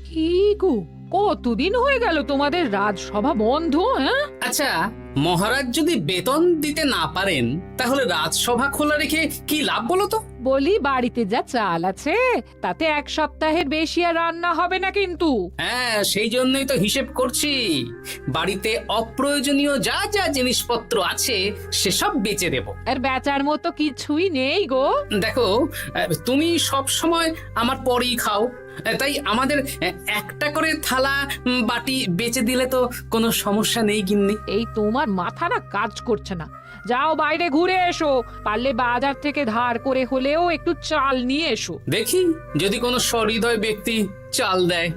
কি গো, কতদিন হয়ে গেল তোমাদের রাজসভা বন্ধ? হ্যাঁ, আচ্ছা, মহারাজ যদি বেতন দিতে না পারেন তাহলে রাজসভা খোলা রেখে কি লাভ বলো তো? বলি বাড়িতে যা চাল আছে তাতে এক সপ্তাহের বেশি আর রান্না হবে না কিন্তু। হ্যাঁ, সেই জন্যই তো হিসেব করছি। বাড়িতে অপ্রয়োজনীয় যা যা জিনিসপত্র আছে সেসব বেচে দেব। আর বেচার মতো কিছুই নেই গো। দেখো, তুমি সব সময় আমার পরেই খাও, তাই আমাদের একটা করে থালা বাটি বেচে দিলে তো কোনো সমস্যা নেই গিন্নি। এই তোমার মাথা না কাজ করছে না। যাও বাইরে ঘুরে এসো, পারলে বাজার থেকে ধার করে হলেও একটু চাল নিয়ে এসো। দেখি যদি কোনো সহৃদয় ব্যক্তি চাল দেয়।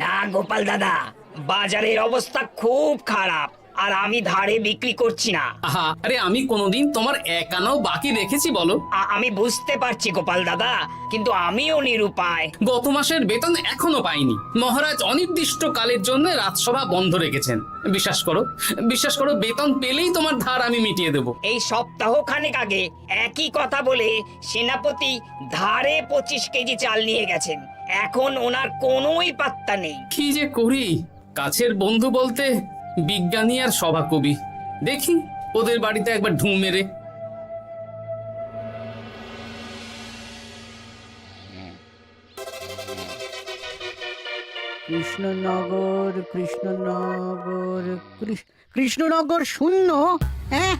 না গোপাল দাদা, বাজারের অবস্থা খুব খারাপ, আর আমি ধারে বিক্রি করছি না। আহা, আরে আমি কোনোদিন তোমার একানাও বাকি রেখেছি বলো? আমি বুঝতে পারছি গোপাল দাদা, কিন্তু আমিও নিরুপায়। গত মাসের বেতন এখনো পাইনি। মহারাজ অনির্দিষ্ট কালের জন্য রাজসভা বন্ধ রেখেছেন। বিশ্বাস করো, বিশ্বাস করো, বেতন পেলেই তোমার ধার আমি মিটিয়ে দেব। এই সপ্তাহ খানেক আগে একই কথা বলে সেনাপতি ধারে 25 কেজি চাল নিয়ে গেছেন। এখন ওনার কোনোই পাত্তা নেই। কি যে করি, কাছের বন্ধু বলতে বিজ্ঞানী আর সভাকবি। দেখি ওদের বাড়িতে একবার ঢুঁ মেরে। কৃষ্ণনগর কৃষ্ণনগর কৃষ্ণনগর শূন্য। হ্যাঁ,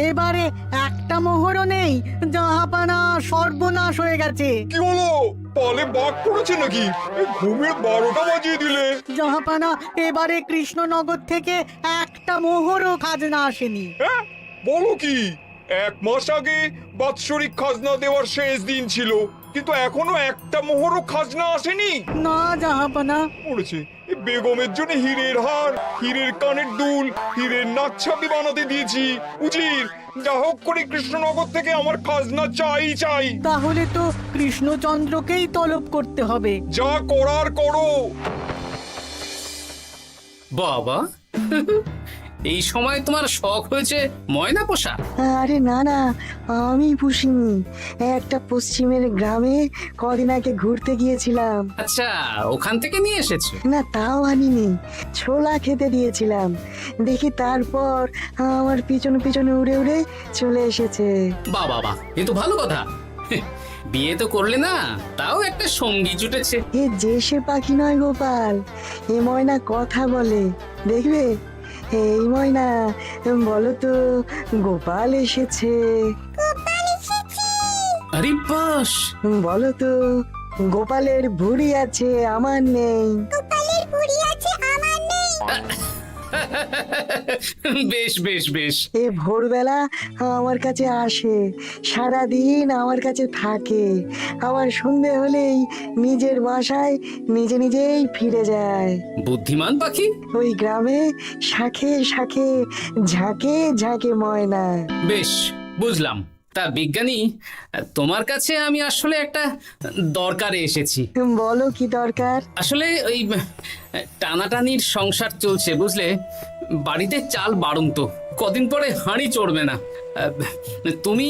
এবারে একটা মোহরও নেই। জাহাপানা সর্বনাশ হয়ে গেছে। কি হলো? পালে বাঘ পড়েছে নাকি? এই ঘুমের 12টা বাজিয়ে দিলে। জাহাপানা, এবারে কৃষ্ণনগর থেকে একটা মোহরও খাজনা আসেনি। হ্যাঁ, বলো কি? 1 মাস আগে বাৎসরিক খাজনা দেওয়ার শেষ দিন ছিল, কিন্তু এখনো একটা মোহরও খাজনা আসেনি। না জাহাপানা। পড়েছে এই বেগমের জন্য হীরের হার, হীরের কানের দুল, হীরের নাকছাবি বানাতে দিয়েছি। উজির, যা হোক করে কৃষ্ণনগর থেকে আমার খাজনা চাই চাই। তাহলে তো কৃষ্ণচন্দ্রকেই তলব করতে হবে। যা করার করো। বাবা, এই সময় তোমার শখ হয়েছে ময়না পোষা? আরে না না, আমি পুষিনি। একটা পশ্চিমের গ্রামে কদিন আগে ঘুরতে গিয়েছিলাম। আচ্ছা, ওখান থেকে নিয়ে এসেছো? না, তাও আনিনি, ছোলা খেতে দিয়েছিলাম। দেখি তারপর আমার পিছনে পিছনে উড়ে উড়ে চলে এসেছে। বাহ বাহ বাহ, এ তো ভালো কথা। বিয়ে তো করলে না, তাও একটা সঙ্গী জুটেছে। এ যে সে পাখি নয় গোপাল, এ ময়না কথা বলে, দেখবে। এই ময়না, বলো তো গোপাল এসেছে। আরে বাস, বলো তো গোপালের ভুঁড়ি আছে আমার নেই। বেশ বেশ বেশ। এ ভোরবেলা আমার কাছে আসে, সারাদিন আমার কাছে থাকে, আবার সন্ধে হলেই নিজের বাসায় নিজে নিজেই ফিরে যায়। বুদ্ধিমান পাখি। ওই গ্রামে শাখে শাখে ঝাঁকে ঝাঁকে ময়না। বেশ, বুঝলাম। তা বিজ্ঞানী, তোমার কাছে আমি আসলে একটা দরকারে এসেছি। বলো কি দরকার? আসলে ওই টানাটানির সংসার চলছে, বুঝলে। বাড়িতে চাল বাড়ন্ত, কদিন পরে হাঁড়ি চড়বে না। তুমি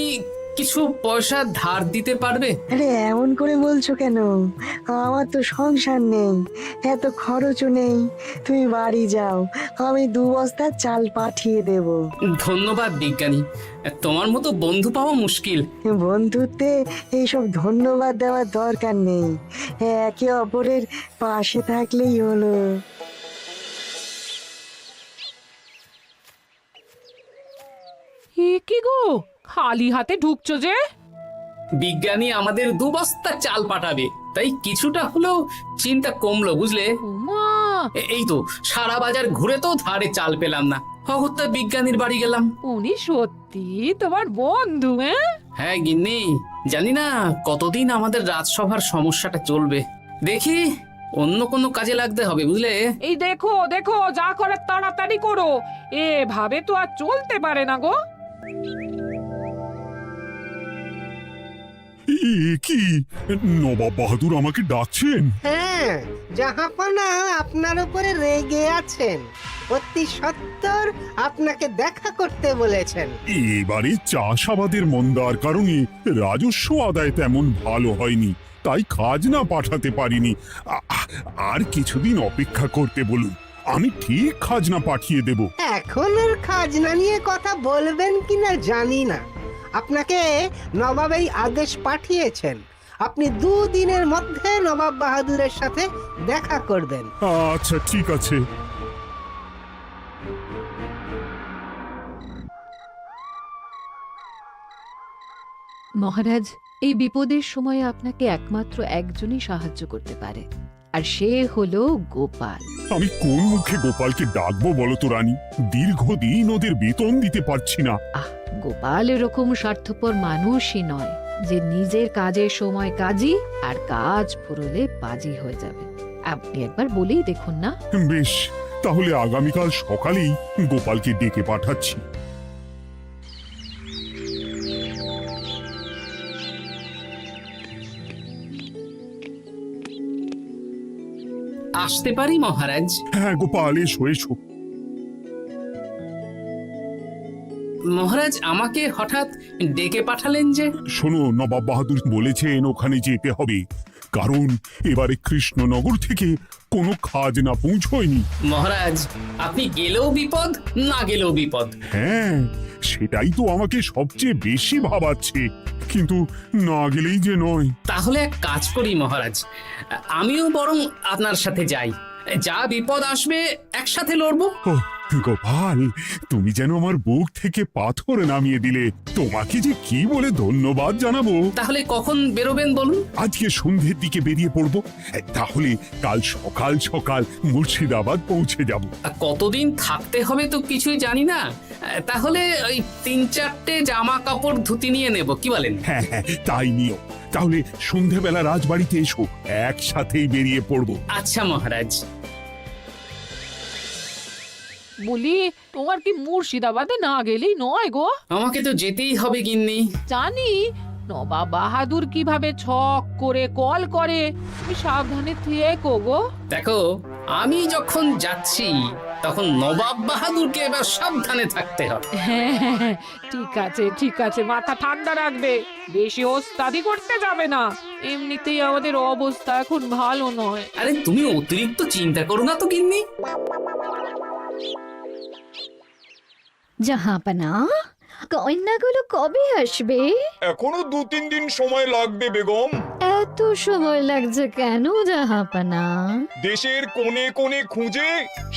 কিছু পয়সা ধার দিতে পারবে? আরে এমন করে বলছো কেন? আমার তো সংসার নেই, এত খরচও নেই। তুমি বাড়ি যাও, আমি 2 বস্তা চাল পাঠিয়ে দেব। ধন্যবাদ বিজ্ঞানী, তোমার মতো বন্ধু পাওয়া মুশকিল। বন্ধুত্বে এইসব ধন্যবাদ দেওয়ার দরকার নেই, একে অপরের পাশে থাকলেই হলো। এ কি গো, খালি হাতে ঢুকছো যে? বিজ্ঞানী আমাদের 2 বস্তা চাল পাঠাবে, তাই কিছুটা হলেও চিন্তা কমলো, বুঝলে। ওমা, এই তো সারা বাজার ঘুরে তো ধারে চাল পেলাম না, অগত্যা বিজ্ঞানীর বাড়ি গেলাম। উনি সত্যি তোমার বন্ধু? হ্যাঁ, হ্যাঁ গিন্নি, জানি না কতদিন আমাদের রাজসভার সমস্যাটা চলবে। দেখি অন্য কোনো কাজে লাগতে হবে, বুঝলে। এই দেখো দেখো, যা করার তাড়াতাড়ি করো, এভাবে তো আর চলতে পারে না গো। কি নবাব বাহাদুর আমাকে ডাকছেন? হ্যাঁ, জাহাপনা আপনার উপরে রেগে আছেন। অতি সত্বর আপনাকে দেখা করতে বলেছেন। এবারে চাষাবাদের মন্দার কারণে রাজস্ব আদায় তেমন ভালো হয়নি, তাই খাজনা পাঠাতে পারিনি। আর কিছুদিন অপেক্ষা করতে বলুন, আমি ঠিক খাজনা পাঠিয়ে দেব। এখন আর খাজনা নিয়ে কথা বলবেন কিনা জানি না। আপনাকে নবাব এই আদেশ পাঠিয়েছেন, আপনি 2 দিনের মধ্যে নবাব বাহাদুরের সাথে দেখা করবেন। আচ্ছা ঠিক আছে। মহারাজ, এই বিপদের সময়ে আপনাকে একমাত্র একজনই সাহায্য করতে পারে, আর সে হলো গোপাল। আমি কোন মুখে গোপালকে ডাকবো বলো তো রানী? দীর্ঘদিন ওদের বেতন দিতে পারছি না। গোপাল এরকম স্বার্থপর মানুষই নয় যে নিজের কাজের সময় কাজী আর কাজ ফুরলে বাজি হয়ে যাবে। আপনি একবার বলেই দেখুন না। বেশ, তাহলে আগামীকাল সকালেই গোপালকে ডেকে পাঠাচ্ছি। আসতে পারি মহারাজ? হ্যাঁ গোপাল, এসো এসো। মহারাজ আমাকে হঠাৎ ডেকে পাঠালেন যে? শোনো, নবাব বাহাদুর বলেছেন ওখানে যেতে হবে, কারণ এবারে কৃষ্ণনগর থেকে কোনো খাজনা পৌঁছয়নি। মহারাজ, আপনি গেলেও বিপদ, না গেলেও বিপদ। হ্যাঁ, সেটাই তো আমাকে সবচেয়ে বেশি ভাবাচ্ছে, কিন্তু না গেলেই যে নয়। তাহলে এক কাজ করি মহারাজ, আমিও বরং আপনার সাথে যাই। যা বিপদ আসবে একসাথে লড়বো। ও গোপাল, তুমি যেন আমার বুক থেকে পাথর নামিয়ে দিলে। তোমাকে যে কি বলে ধন্যবাদ জানাবো। তাহলে কখন বেরোবেন বলুন? আজকে সন্ধ্যের দিকে বেরিয়ে পড়বো, তাহলে কাল সকাল সকাল মুর্শিদাবাদ পৌঁছে যাব। কতদিন থাকতে হবে তো কিছুই জানি না, তাহলে ওই 3-4টে জামা কাপড় ধুতি নিয়ে নেব, কি বলেন? হ্যাঁ হ্যাঁ, তাই নিও। তাহলে সন্ধ্যাবেলা রাজবাড়িতে এসো, একসাথেই বেরিয়ে পড়বো। আচ্ছা মহারাজ। বলি, তোমার কি মুর্শিদাবাদে না গেলেই নয় গো? আমাকে তো যেতেই হবে গিন্নি। জানি নবাব বাহাদুর কিভাবে ছক করে কল করে, তুমি সাবধানে থেকো গো। দেখো, আমি যখন যাচ্ছি তখন নবাব বাহাদুরকে এবার সাবধানে থাকতে হবে। হ্যাঁ, ঠিক আছে, মাথা ঠান্ডা রাখবে, বেশি ওস্তাদি করতে যাবে না। এমনিতেই আমাদের অবস্থা এখন ভালো নয়। আরে তুমি অতিরিক্ত চিন্তা করো না তো গিন্নি। জাহাপনা, কন্যাগুলো কবে আসবে? এখনো 2-3 দিন সময় লাগবে বেগম। এত সময় লাগছে কেন জাহাপনা? দেশের কোণে কোণে খুঁজে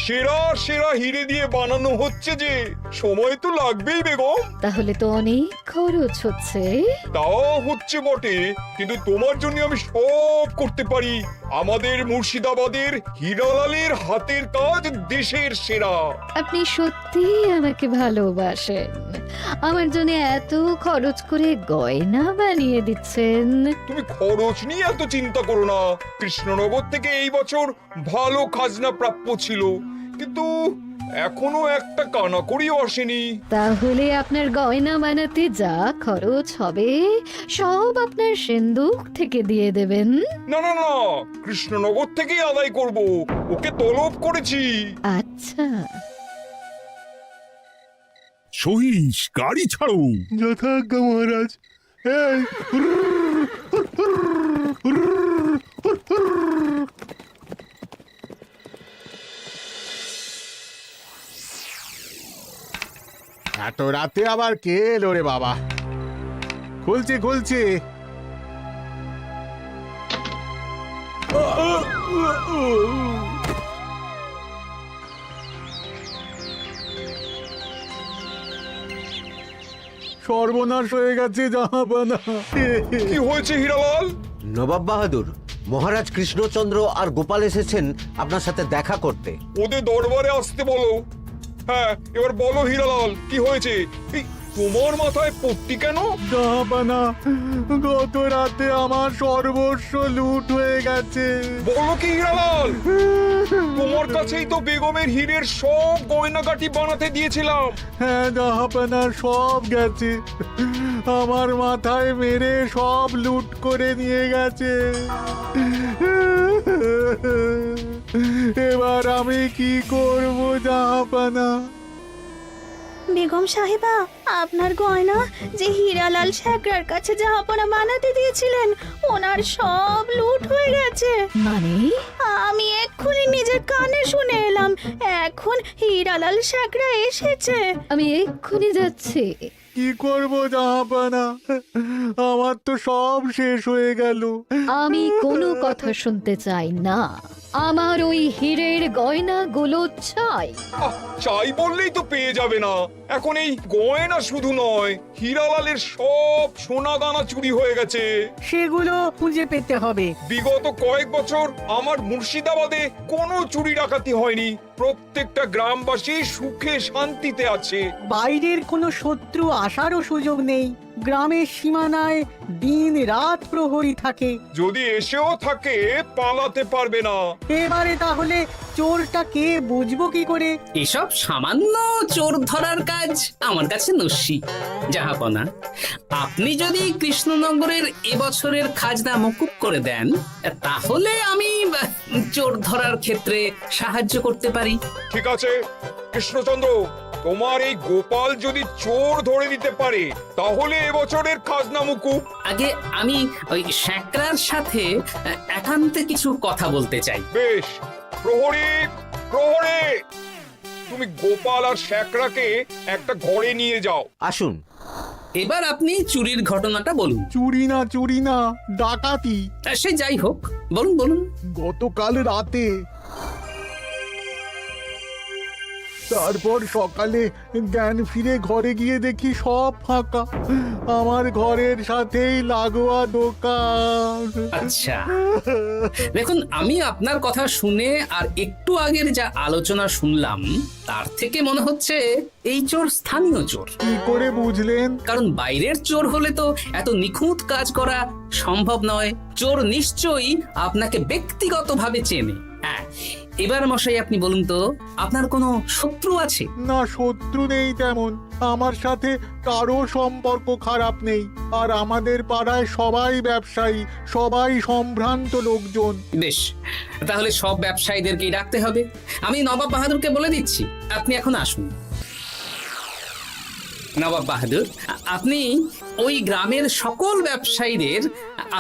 সেরা সেরা হিরে দিয়ে বানানো হচ্ছে যে, সময় তো লাগবেই বেগম। তাহলে তো অনেক খরচ হচ্ছে। তাও হচ্ছে বটে, কিন্তু তোমার জন্য আমি সব করতে পারি। আমাদের মুর্শিদাবাদের হীরালালের হাতের কাজ দেশের সেরা। আপনি সত্যি আমাকে ভালোবাসেন, আমার জন্য এত খরচ করে গয়না বানিয়ে দিচ্ছেন। তুমি খরচ নিয়ে এত চিন্তা করো না। কৃষ্ণনগর থেকে এই বছর ভালো খাজনা প্রাপ্য ছিল, কিন্তু এখনো একটা কানাকড়িও আসেনি। তাহলে আপনার গয়না বানাতে যা খরচ হবে সব আপনার সিন্দুক থেকে দিয়ে দেবেন? না না না, কৃষ্ণনগর থেকেই আদায় করব, ওকে তলব করেছি। আচ্ছা, সহিস, গাড়ি ছাড়ো। যথাজ্ঞা মহারাজ। এই এত রাতে আবার কে এলো রে বাবা? খুলছি। সর্বনাশ হয়ে গেছে জাহাপনা। কি হয়েছে হীরালাল? নবাব বাহাদুর, মহারাজ কৃষ্ণচন্দ্র আর গোপাল এসেছেন আপনার সাথে দেখা করতে। ওদের দরবারে আসতে বলো। হ্যাঁ, এবার বলো হীরালাল, কি হয়েছে? তোমার মাথায় পট্টি কেন? জাহাপানা, গত রাতে আমার সর্বস্ব লুট হয়ে গেছে। বলো কি হীরালাল, তোমার কাছেই তো বেগমের হীরের সব গয়নাগাটি বানাতে দিয়েছিলাম। হ্যাঁ জাহাপানা, সব গেছে। আমার মাথায় মেরে সব লুট করে নিয়ে গেছে। এবার আমি কি করব জাহাপানা? বেগম সাহেবা, আপনার গয়না যে হীরালাল শেখরার কাছে জাহাপনা বানাতে দিয়েছিলেন, ওনার সব লুট হয়ে গেছে। মানে? আমি এক্ষুনি নিজের কানে শুনে এলাম, এখন হীরালাল শেখরা এসেছে। আমি এক্ষুনি যাচ্ছি। কি করব জাহাপানা? আমার তো সব শেষ হয়ে গেল। আমি কোনো কথা শুনতে চাই না, আমার ওই হীরের গয়নাগুলো চাই। চাই বললেই তো পেয়ে যাবে না। এখন এই গয়না শুধু নয়, হীরালালের সব সোনা দানা চুরি হয়ে গেছে। সেগুলো খুঁজে পেতে হবে। বিগত কয়েক বছর আমার মুর্শিদাবাদে কোনো চুরি ডাকাতি হয়নি। প্রত্যেকটা গ্রামবাসী সুখে শান্তিতে আছে। বাইরের কোনো শত্রু আসারও সুযোগ নেই। গ্রামের সীমানায় দিন রাত প্রহরী থাকে। যদি এসেও থাকে, পালাতে পারবে না। এবারে তাহলে চোরটা কে বুঝবো কি করে? এসব সামান্য চোর ধরার কাজ আমার কাছে নস্যি। জাহাপনা, আপনি যদি কৃষ্ণনগরের এবছরের খাজনা মকুব করে দেন, তাহলে আমি চোর ধরার ক্ষেত্রে সাহায্য করতে পারি। ঠিক আছে কৃষ্ণচন্দ্র, তোমার এই গোপাল যদি চোর ধরে দিতে পারে, তাহলে এবছরের খাজনা মুকুব। আগে আমি ওই শেখরার সাথে একান্তে কিছু কথা বলতে চাই। বেশ, প্রহরী প্রহরী, তুমি গোপাল আর শেখরাকে একটা ঘরে নিয়ে যাও। আসুন। এবার আপনি চুরির ঘটনাটা বলুন। চুরি না, ডাকাতি। সে যাই হোক, বলুন বলুন। গতকাল রাতে, তারপর সকালে জ্ঞান ফিরে ঘরে গিয়ে দেখি সব ফাঁকা। আমার ঘরের সাথেই লাগোয়া দোকান। আচ্ছা, দেখুন, আমি আপনার কথা শুনে আর একটু আগের যা আলোচনা শুনলাম, তার থেকে মনে হচ্ছে এই চোর স্থানীয় চোর। কি করে বুঝলেন? কারণ বাইরের চোর হলে তো এত নিখুঁত কাজ করা সম্ভব নয়। চোর নিশ্চয়ই আপনাকে ব্যক্তিগতভাবে চেনে। হ্যাঁ, এবার মশাই আপনি বলুন তো, আপনার কোনো শত্রু আছে? না, শত্রু নেই তেমন। আমার সাথে কারো সম্পর্ক খারাপ নেই। আর আমাদের পাড়ায় সবাই ব্যবসায়ী, সবাই সম্ভ্রান্ত লোকজন। বেশ, তাহলে সব ব্যবসায়ীদেরকেই ডাকতে হবে। আমি নবাব বাহাদুরকে বলে দিচ্ছি, আপনি এখন আসুন। নবাব বাহাদুর, আপনি ওই গ্রামের সকল ব্যবসায়ীদের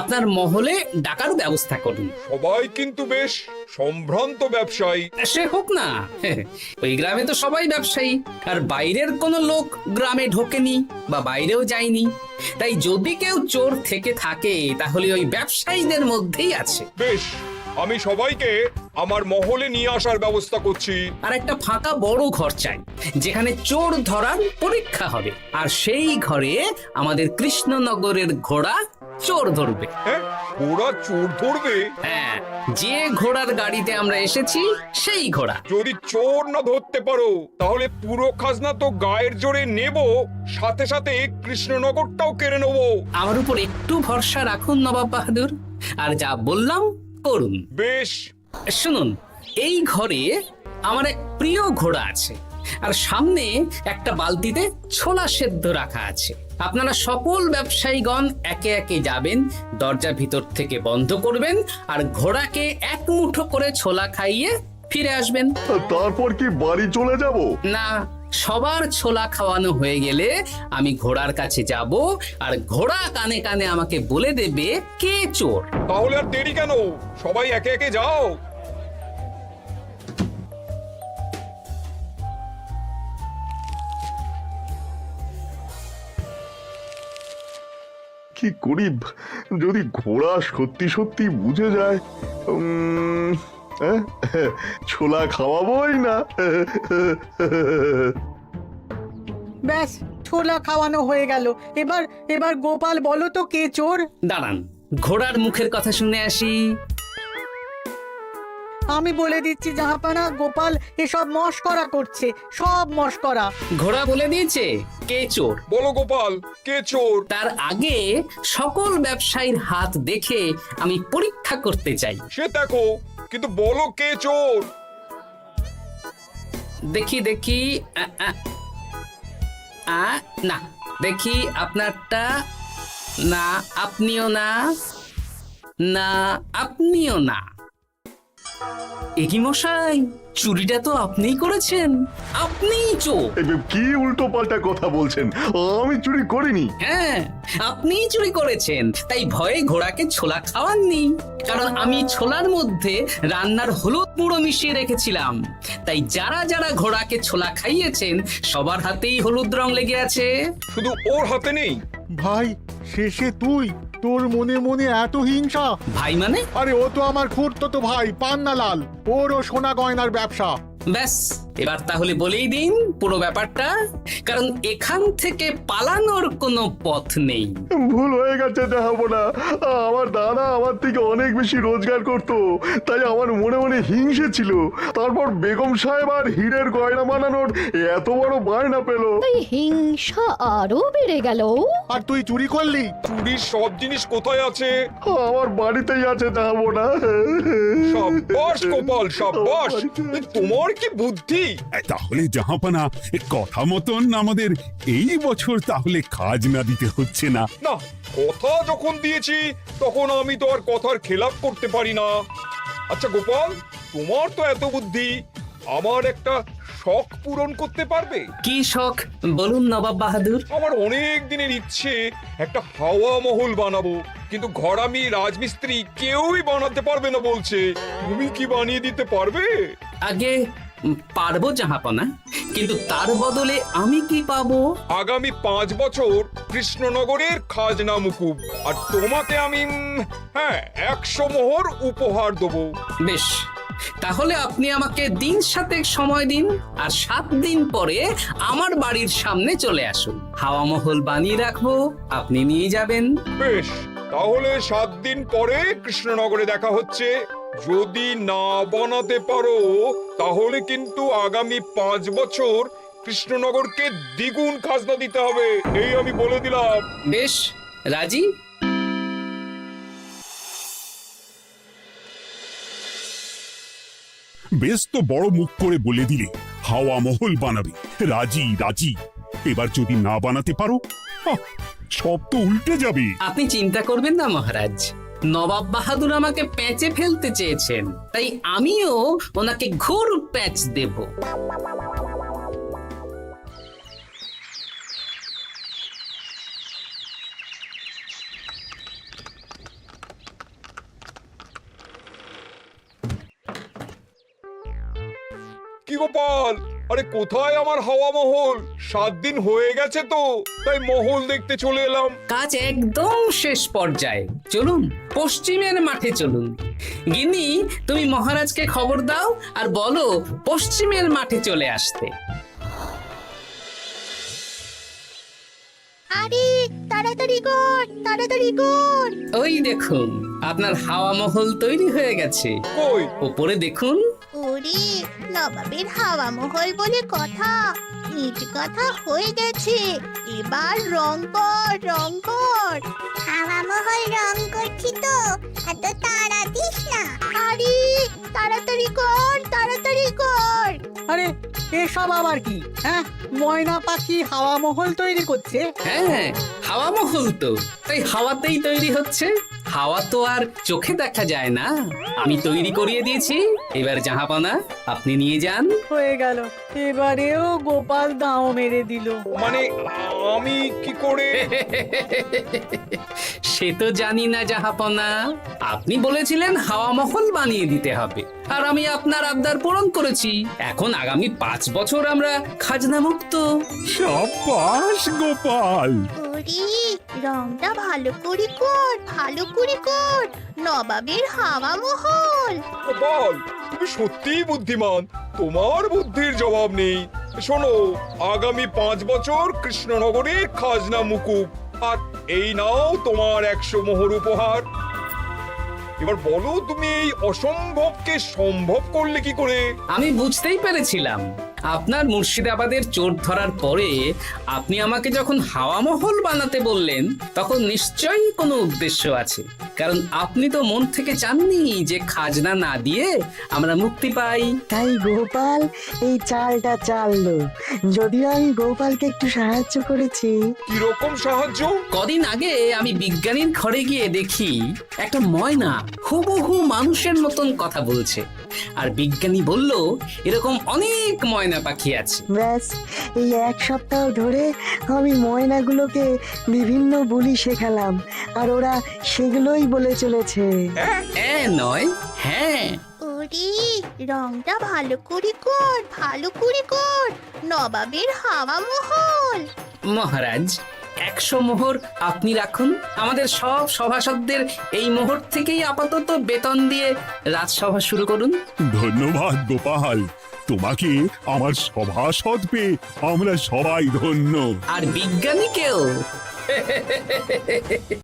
আপনার মহলে ডাকার ব্যবস্থা করুন। সবাই কিন্তু বেশ সম্ভ্রান্ত ব্যবসায়ী। সে হোক না, ওই গ্রামে তো সবাই ব্যবসায়ী, আর বাইরের কোনো লোক গ্রামে ঢোকেনি বা বাইরেও যায়নি। তাই যদি কেউ চোর থেকে থাকে, তাহলে ওই ব্যবসায়ীদের মধ্যেই আছে। বেশ, আমি সবাইকে আমার মহলে নিয়ে আসার ব্যবস্থা করছি। আর একটা ফাঁকা বড় ঘর চাই, যেখানে চোর ধরার পরীক্ষা হবে। আর সেই ঘরে আমাদের কৃষ্ণনগরের ঘোড়া চোর ধরবে। হ্যাঁ, ঘোড়া চোর ধরবে? হ্যাঁ, যে ঘোড়ার গাড়িতে আমরা এসেছি সেই ঘোড়া। যদি চোর না ধরতে পারো, তাহলে পুরো খাজনা তো গায়ের জোরে নেব, সাথে সাথে কৃষ্ণনগরটাও কেড়ে নেব। আমার উপর একটু ভরসা রাখুন নবাব বাহাদুর, আর যা বললাম করুন। বেশ, শুনুন, এই ঘরে আমার এক প্রিয় ঘোড়া আছে, আর সামনে একটা বালতিতে ছোলা সেদ্ধ রাখা আছে। আপনারা সকল ব্যবসায়ীগণ একে একে যাবেন, দরজা ভিতর থেকে বন্ধ করবেন, আর ঘোড়াকে এক মুঠো করে ছোলা খাইয়ে ফিরে আসবেন। তারপর কি বাড়ি চলে যাব? না, সবার ছোলা খাওয়ানো হয়ে গেলে আমি ঘোড়ার কাছে যাব, আর ঘোড়া কানে কানে আমাকে বলে দেবে কে চোর। তাহলে আর দেরি কেন, সবাই একে একে যাও। কি করি যদি ঘোড়া সত্যি সত্যি বুঝে যায়? ছোলা খাওয়াবোই না। ব্যাস, ছোলা খাওয়ানো হয়ে গেল। এবার গোপাল বলো তো কে চোর? দাঁড়ান, ঘোড়ার মুখের কথা শুনে আসি। আমি বলে দিচ্ছি জাহাপানা, গোপাল এসব মস্করা করছে, সব মস্করা। ঘোড়া বলে দিয়েছে কে চোর। বলো গোপাল, কে চোর? তার আগে সকল ব্যবসায়ীর হাত দেখে আমি পরীক্ষা করতে চাই। সে দেখো, কিন্তু বলো কে চোর? দেখি দেখি না, দেখি আপনারটা। না, আপনিও না। না, আপনিও না। একই মশাই, চুরিটা তো আপনিই করেছেন, আপনিই চোর। কি উল্টো পাল্টা কথা বলছেন? আমি চুরি করিনি। হ্যাঁ, আপনিই চুরি করেছেন, তাই ভয়ে ঘোড়াকে ছোলা খাওয়াননি। কারণ আমি ছোলার মধ্যে রান্নার হলুদ গুঁড়ো মিশিয়ে রেখেছিলাম, তাই যারা যারা ঘোড়াকে ছোলা খাইয়েছেন সবার হাতেই হলুদ রং লেগে আছে। শুধু ওর হাতে নেই। ভাই, শেষে তুই? তোর মনে মনে এত হিংসা? ভাই মানে? আরে ও তো আমার খুড়তো ভাই পান্নালাল, ওরও সোনা গয়নার ব্যবসা। ব্যাস, এবার তাহলে বলেই দিন পুরো ব্যাপারটা, কারণ এখান থেকে পালানোর কোনো পথ নেই। ভুল হয়ে গেছে না, আমার দাদা আমার থেকে অনেক বেশি রোজগার করত, তাই আমার মনে মনে হিংসে ছিল। তারপর বেগম সাহেব আর হীরের গয়না বানানোর এত বড় বায়না পেল, তাই হিংসা আরো বেড়ে গেল। আর তুই চুরি করলি? চুরির সব জিনিস কোথায় আছে? আমার বাড়িতেই আছে না। সাব্বাস গোপাল, সাব্বাস। তোমার কি বুদ্ধি! তাহলে জাহাপানা, কথা মতন আমাদের এই বছর তাহলে খাজনা দিতে হচ্ছে না। না, কথা যখন দিয়েছি তখন আমি তো আর কথার খেলাপ করতে পারি না। আচ্ছা গোপাল, তোমার তো এত বুদ্ধি, আমার একটা শখ পূরণ করতে পারবে? কি শখ বলুন নবাব বাহাদুর। আমার অনেক দিনের ইচ্ছে একটা হাওয়া মহল বানাবো, কিন্তু ঘরামি রাজমিস্ত্রি কেউই বানাতে পারবে না বলছে। তুমি কি বানিয়ে দিতে পারবে? আগে পারবো জাহাপনা, কিন্তু তার বদলে আমি কি পাবো? আগামী 5 বছর কৃষ্ণনগরের খাজনা মুকুব, আর তোমাকে আমি 100 মোহর উপহার দেবো। বেশ, তাহলে আপনি আমাকে দিন 7 সময় দিন, আর 7 দিন পরে আমার বাড়ির সামনে চলে আসুন। হাওয়া মহল বানিয়ে রাখবো, আপনি নিয়ে যাবেন। বেশ, তাহলে 7 দিন পরে কৃষ্ণনগরে দেখা হচ্ছে। যদি না বানাতে পারো তাহলে কিন্তু আগামী 5 বছর কৃষ্ণনগরকে দ্বিগুণ খাজনা দিতে হবে, এই আমি বলে দিলাম। বেশ, রাজি। বেশ তো বড় মুখ করে বলে দিলে হাওয়া মহল বানাবে। রাজি রাজি। এবার যদি না বানাতে পারো, সব তো উল্টে যাবে। আপনি চিন্তা করবেন না মহারাজ, নবাব বাহাদুর আমাকে প্যাঁচে ফেলতে চেয়েছেন, তাই আমিও ওনাকে ঘোর প্যাঁচ দেব। কি গোপাল, আরে কোথায় আমার হাওয়া মহল? 7 দিন হয়ে গেছে তো, তাই মহল দেখতে চলে এলাম। কাজ একদম শেষ পর্যায়ে, চলুন পশ্চিমের মাঠে চলুন। গিন্নি, তুমি মহারাজকে খবর দাও আর বলো পশ্চিমের মাঠে চলে আসতে। আরে তাড়াতাড়ি কর, তাড়াতাড়ি কর। ওই দেখুন, আপনার হাওয়া মহল তৈরি হয়ে গেছে। কই? উপরে দেখুন। ওরে, নবাবের হাওয়া মহল বলে কথা, ইট কথা হয়ে গেছে। এবার রং কর, রং কর। হাওয়া মহল রং করছি তো, এত তাড়া দিস না। আরে তাড়াতাড়ি কর, তাড়াতাড়ি কর। আরে এসব আবার কি? ময়না পাখি হাওয়া মহল তৈরি করছে? হ্যাঁ, হাওয়া মহল তো, তাই হাওয়াতেই তৈরি হচ্ছে। হাওয়া তো আর চোখে দেখা যায় না, আমি তৈরি করিয়ে দিয়েছি। এবার জাহাপানা আপনি নিয়ে যান। হয়ে গেল, এবারেও গোপাল দাও মেরে দিল। মানে আমি কি করে? সে তো জানি না জাহাপনা, আপনি বলেছিলেন হাওয়া মহল বানিয়ে দিতে হবে, আর আমি আপনার আবদার পূরণ করেছি। এখন আগামী 5 বছর আমরা খাজনা মুক্ত। সাব্বাস গোপাল। ওরে, রংটা ভালো করে কর, ভালো করে কর। নবাবের হাওয়া মহল। গোপাল, তুমি সত্যিই বুদ্ধিমান, তোমার বুদ্ধির জবাব নেই। শোনো, আগামী 5 বছর কৃষ্ণনগরের খাজনা মুকুব, আর এই নাও তোমার 100 মোহর উপহার। এবার বলো তুমি এই অসম্ভবকে সম্ভব করলে কি করে? আমি বুঝতেই পেরেছিলাম আপনার মুর্শিদাবাদের চোর ধরার পরে আপনি আমাকে যখন হাওয়া মহল বানাতে বললেন তখন নিশ্চয়ই কোনো উদ্দেশ্য আছে, কারণ আপনি তো মন থেকে চাননি যে খাজনা না দিয়ে আমরা মুক্তি পাই। তাই গোপাল এই চালটা চাললো। যদিও আমি গোপালকে একটু সাহায্য করেছি। কিরকম সাহায্য? কদিন আগে আমি বিজ্ঞানীর ঘরে গিয়ে দেখি একটা ময়না হুবহু মানুষের মতন কথা বলছে, আর বিজ্ঞানী বলল এরকম অনেক ময়না পাখি আছে। ব্যাস এই এক সপ্তাহ ধরে আমি ময়নাগুলোকে বিভিন্ন বুলি শেখালাম, আর ওরা সেগুলোই বলে চলেছে। নয়, হ্যাঁ। ওরে রংটা ভালো করে কর, ভালো করে কর, নবাবের হাওয়া মহল। মহারাজ 100 মোহর আপনি রাখুন। আমাদের সব সভাসদদের এই মোহর থেকেই আপাতত বেতন দিয়ে রাজসভা শুরু করুন। ধন্যবাদ গোপাল, তোমাকে আমার সভাসদ পেয়ে আমরা সবাই ধন্য। আর বিজ্ঞানীকেও।